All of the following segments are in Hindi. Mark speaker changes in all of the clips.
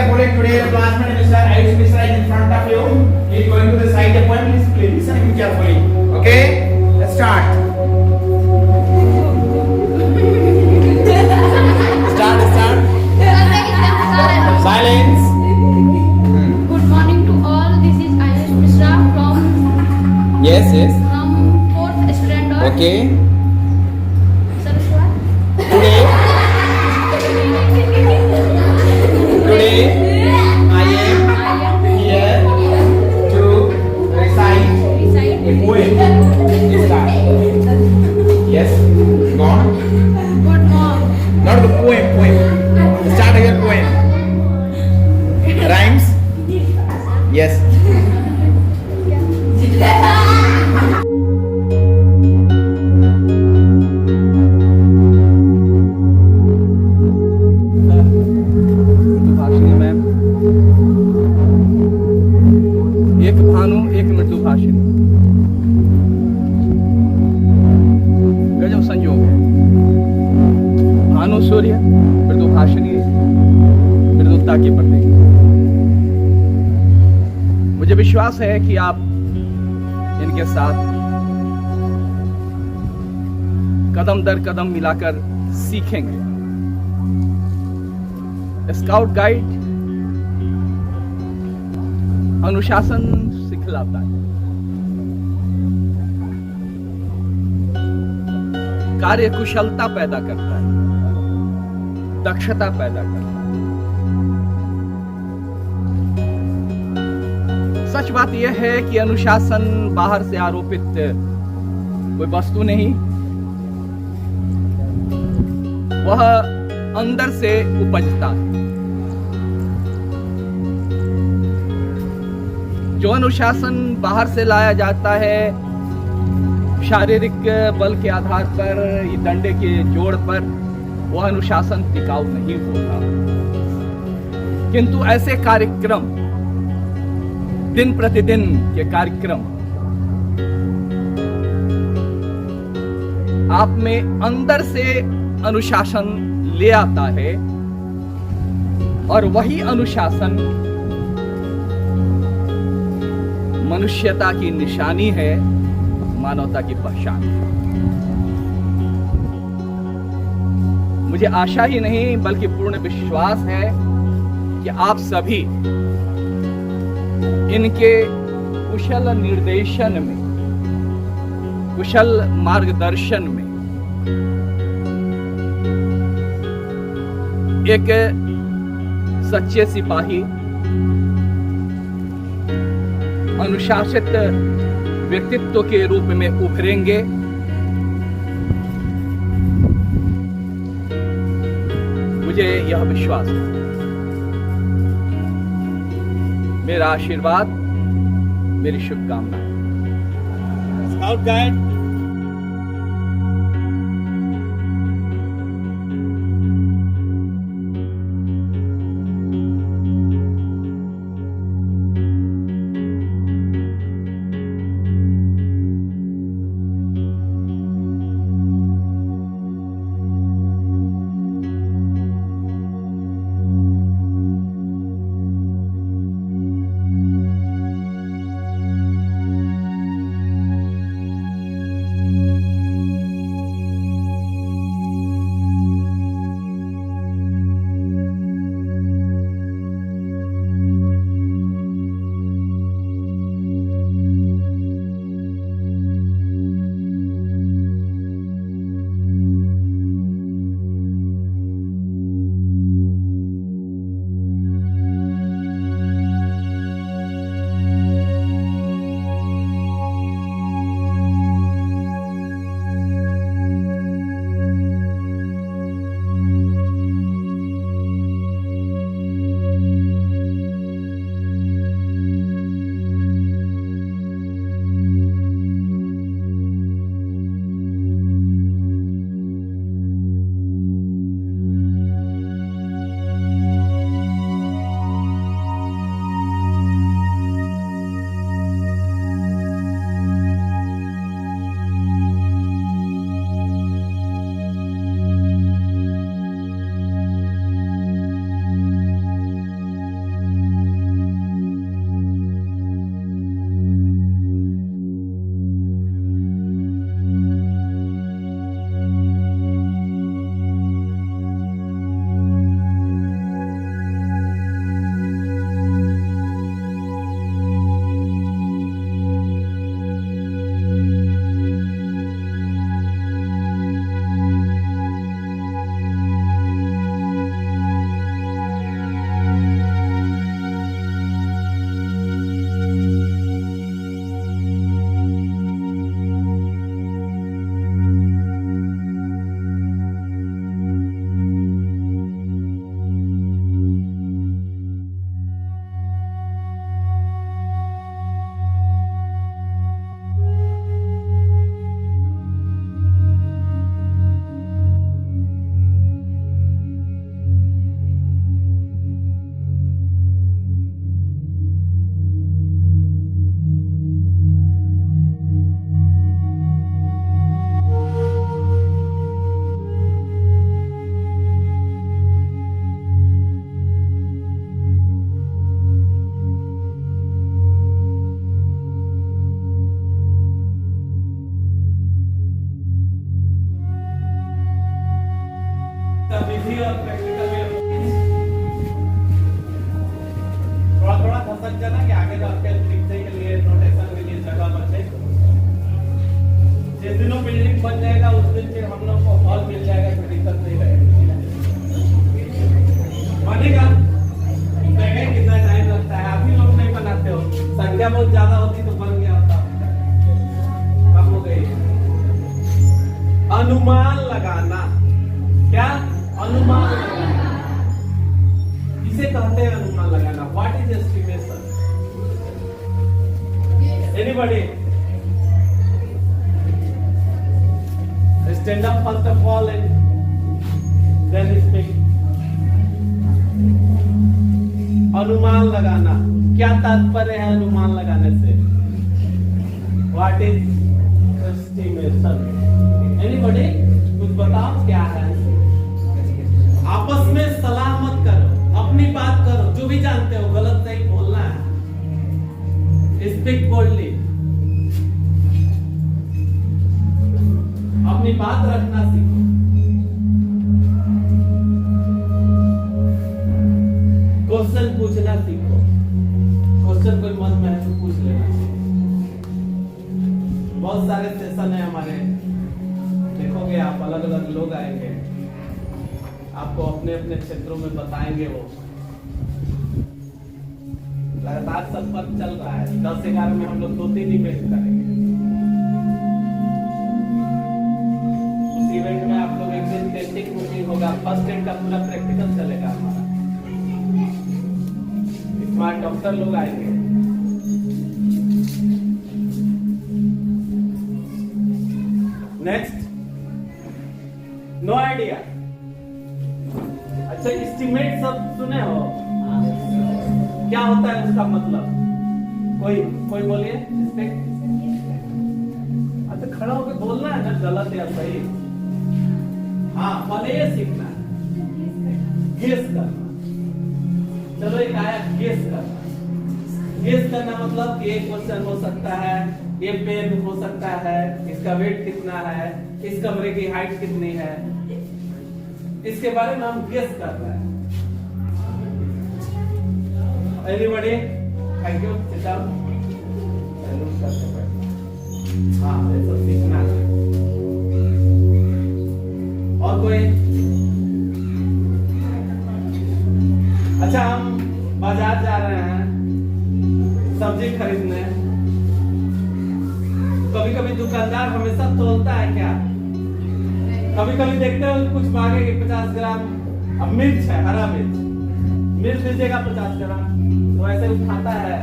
Speaker 1: carefully. Today your classmate Mr. Ayush Mishra is in front of you. He is going to recite a poem. Please listen him carefully. Okay? Let's start. Start. Silence.
Speaker 2: Good morning to all. This is Ayush Mishra from
Speaker 1: Yes.
Speaker 2: from 4th standard.
Speaker 1: Okay.
Speaker 2: Saraswat.
Speaker 1: Today I am here to recite a poem. Start. Yes. Go on.
Speaker 2: Good morning.
Speaker 1: Not the poem. Start your poem. Rhymes? Yes.
Speaker 3: Mridubhashini ma'am, एक भानु एक मृदुभाषिणी, गजब संयोग है। भानु सूर्य, मृदुभाषिणी मृदुता की प्रतीक। मुझे विश्वास है कि आप इनके साथ कदम दर कदम मिलाकर सीखेंगे। स्काउट गाइड अनुशासन सिखलाता है, कार्य कुशलता पैदा करता है, दक्षता पैदा करता है। सच बात यह है कि अनुशासन बाहर से आरोपित कोई वस्तु नहीं, वह अंदर से उपजता है। जो अनुशासन बाहर से लाया जाता है शारीरिक बल के आधार पर, ये डंडे के जोड़ पर, वह अनुशासन टिकाऊ नहीं होता। किंतु ऐसे कार्यक्रम, दिन प्रतिदिन के कार्यक्रम, आप में अंदर से अनुशासन ले आता है, और वही अनुशासन मनुष्यता की निशानी है, मानवता की पहचान है। मुझे आशा ही नहीं बल्कि पूर्ण विश्वास है कि आप सभी इनके कुशल निर्देशन में, कुशल मार्गदर्शन में एक सच्चे सिपाही, अनुशासित व्यक्तित्व के रूप में उभरेंगे। मुझे यह विश्वास है। मेरा आशीर्वाद, मेरी शुभकामनाएं।
Speaker 1: Scout guide.
Speaker 4: संख्या बहुत ज्यादा होती तो बन गया होता, कम हो गई। अनुमान लगाना, क्या? अनुमान लगाना, इसे कहते हैं अनुमान लगाना। What is estimation? Anybody? Stand up first of all and then speak. अनुमान लगाना, क्या तात्पर्य है अनुमान लगाने से? What is estimation? एनीबॉडी कुछ बताओ क्या है? आपस में सलाह मत करो, अपनी बात करो, जो भी जानते हो गलत सही बोलना है। स्पीक बोल्डली, अपनी बात रखना सीखो। क्वेश्चन पूछना सीखो, क्वेश्चन कोई मन में है तो पूछ लेना। बहुत सारे सेशन है हमारे, देखोगे आप, अलग अलग लोग आएंगे, आपको अपने अपने क्षेत्रों में बताएंगे। वो लगातार संपर्क चल रहा है। 10-11 में हम लोग 2-3 इवेंट करेंगे। उस इवेंट में आप लोग एक दिन टेस्टिंग मीटिंग होगा, फर्स्ट एड का पूरा प्रैक्टिकल चलेगा हमारा। स्मार्ट डॉक्टर लोग आएंगे। Next, no idea. अच्छा, एस्टिमेट सब सुने हो? क्या होता है उसका मतलब? कोई बोलिए। अच्छा, खड़ा होकर बोलना है ना, गलत या सही? हाँ, पहले ये सीखना है, गेस करना। चलो एक आया गेस करना। गेस करना मतलब कि एक क्वेश्चन हो सकता है, ये पेन हो सकता है, इसका वेट कितना है, इस कमरे की हाइट कितनी है, इसके बारे में हम गेस कर रहे हैं। एनीबॉडी? Thank you. हाँ, ये सब सीखना है। और कोई? अच्छा, हम बाजार जा रहे हैं सब्जी खरीदने। कभी कभी दुकानदार हमेशा तोलता है क्या? कभी कभी देखते हो कुछ मांगे कि 50 ग्राम। अब मिर्च है, हरा मिर्च दीजिएगा 50 ग्राम, तो ऐसे उठाता है,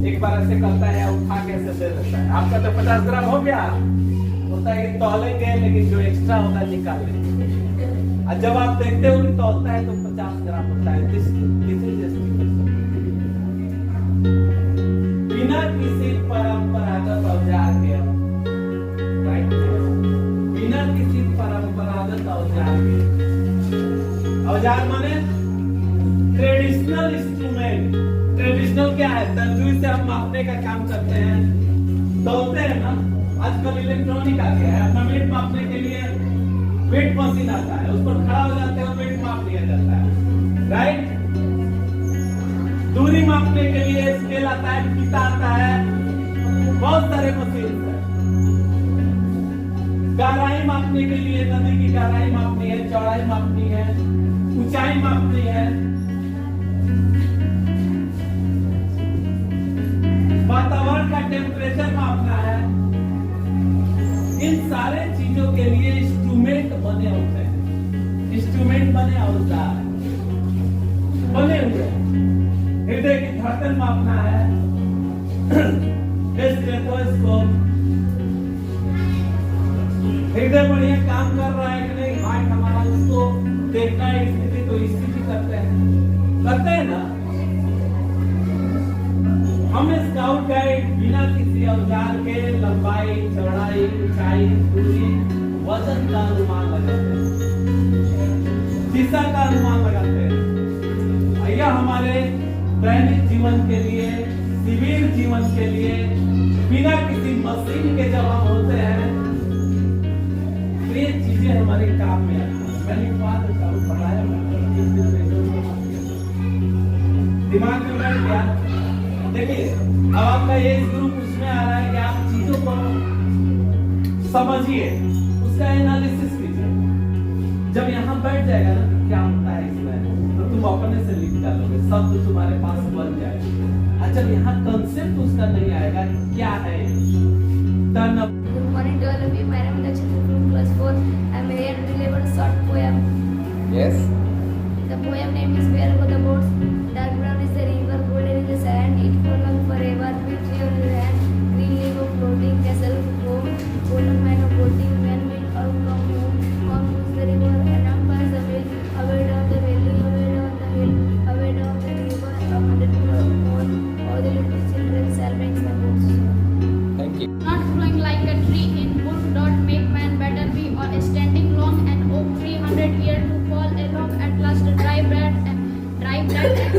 Speaker 4: एक बार ऐसे करता है, उठा के ऐसे दे देता है। आपका तो 50 ग्राम हो गया, होता है कि तौलेंगे, लेकिन जो एक्स्ट्रा होगा निकाल लेंगे। और जब आप देखते हो कि तौलता है तो 50 ग्राम होता है। बिना किसी परंपरागत औजार के, बिना किसी परंपरागत औजार के, औजार माने ट्रेडिशनल इंस्ट्रूमेंट। ट्रेडिशनल क्या है? तंदूरी से हम मापने का काम करते हैं, तौलते हैं ना। आजकल इलेक्ट्रॉनिक आ गया है, अपना वेट मापने के लिए वेट मशीन आता है, उस पर खड़ा हो जाते हैं, वेट माप लिया जाता है, राइट? दूरी मापने के लिए स्केल आता है, फीता आता है, बहुत सारे मशीन है। गहराई मापने के लिए नदी की गहराई मापनी है, चौड़ाई मापनी है, ऊंचाई मापनी है, वातावरण का टेम्परेचर मापना है। इन सारे चीजों के लिए इंस्ट्रूमेंट बने होते हैं। इंस्ट्रूमेंट बने, औजार बने हुए। हृदय की धड़कन मापना है, स्टेथोस्कोप। हृदय बढ़िया काम कर रहा है कि नहीं, हार्ट हमारा, उसको देखना है, स्थिति तो स्थिति करते हैं ना। हम स्काउट गाइड बिना किसी औजार के लंबाई, चौड़ाई, ऊंचाई, दूरी, वजन का अनुमान लगाते हैं, दिशा का अनुमान लगाते हैं। यह हमारे दैनिक जीवन के लिए, शिविर जीवन के लिए, बिना किसी मशीन के जब हम होते हैं, ये चीजें हमारे काम में आती हैं। मैंने बात पढ़ाया, दिमाग में बैठ गया। देखिए, अब आपका ये ग्रुप उसमें आ रहा है कि आप चीजों को समझिए, उसका एनालिसिस कीजिए। जब यहाँ बैठ जाएगा ना, क्या होता है इसमें, तो तुम अपने से लिख डालोगे, शब्द तुम्हारे पास बन जाएगा। अच्छा यहाँ कंसेप्ट उसका नहीं आएगा, क्या है turn up.
Speaker 2: Good morning to all of you. My name is Nakshatra from class 4. I am here to deliver a short poem.
Speaker 3: Yes.
Speaker 2: The poem name is Where Go the Boats. Dark brown is the river, golden is the sand. It will long forever, with tree on the hand. Green leaf of floating castle home. Golden mine of boating, when will all come home. Come to the river and up past the mill. Away down the valley, away down the hill. Away down the river, 100 more. All the little children shall make the boats.
Speaker 3: Thank you.
Speaker 2: Not growing like a tree in wood, not make man better be, or standing long an oak 300 years to fall along at last a dry bread and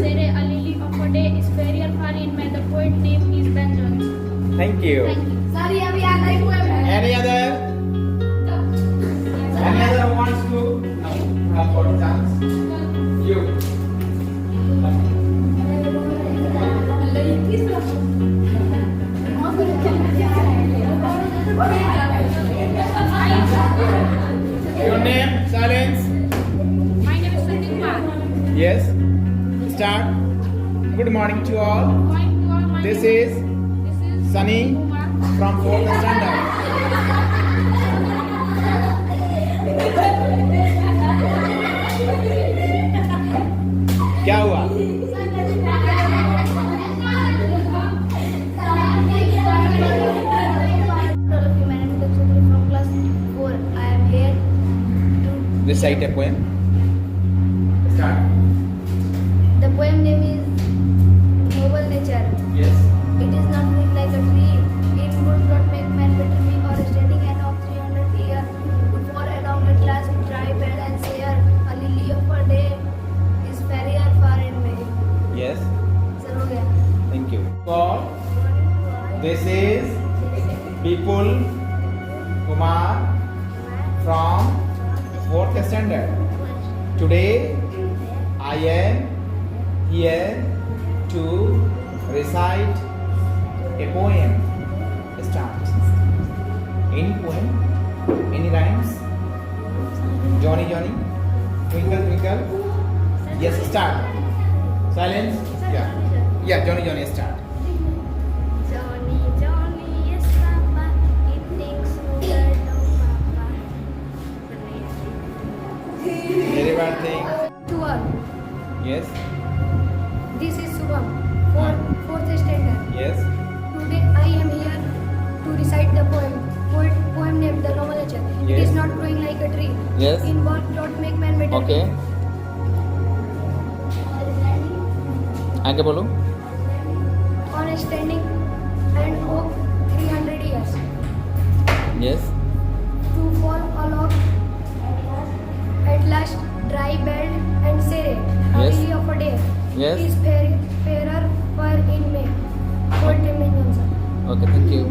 Speaker 2: say a lily of a day is fairer far in May. The poet name is Ben Jonson.
Speaker 1: Thank you.
Speaker 2: Thank you. Sorry, अभी आ गई poem है.
Speaker 1: Any other? Any other who wants to? No. Have got chance. You. Your name? Silence.
Speaker 2: My name is Sandeep Kumar.
Speaker 1: Yes. Start. Good morning to all.
Speaker 2: Going to all my
Speaker 1: This
Speaker 2: name-
Speaker 1: is
Speaker 2: This is
Speaker 1: Sunny
Speaker 2: Kumar.
Speaker 1: from 4th standard. क्या हुआ?
Speaker 2: All of you, my name is Nakshatra from class 4. I am here to
Speaker 1: Recite a poem. Start.
Speaker 2: The poem name is Noble Nature.
Speaker 1: Yes.
Speaker 2: It is not green like a tree. It would not make man better be, or standing an of 300 year. For along at last dry bed and sere, a lily of a day is fairer far in May.
Speaker 1: Yes.
Speaker 2: Sir, हो गया.
Speaker 1: Thank you. God. This is People Kumar from 4th standard. Today I am here to recite a poem. Start. Any poem? Any rhymes? Johnny Johnny? Twinkle Twinkle? Yes, start. Silence? Yeah. Yeah, Johnny Johnny, start.
Speaker 2: Johnny, Johnny, yes, Papa. It thinks sugar, no, Papa.
Speaker 1: Very bad thing.
Speaker 2: To all,
Speaker 1: Yes.
Speaker 2: this is Subham, fourth standard.
Speaker 1: Yes.
Speaker 2: Today I am here to recite the poem. Poem named The Noble Nature. It
Speaker 1: Yes.
Speaker 2: is not growing like a tree.
Speaker 1: Yes.
Speaker 2: In what not make man better.
Speaker 1: Okay. आगे बोलो.
Speaker 2: On a standing and oak 300 years.
Speaker 1: Yes.
Speaker 2: To fall along at last dry bed and say a
Speaker 1: Yes.
Speaker 2: lily of a day.
Speaker 1: Yes.
Speaker 2: Is fairer far in May. Poet Johnson.
Speaker 1: Okay, thank you.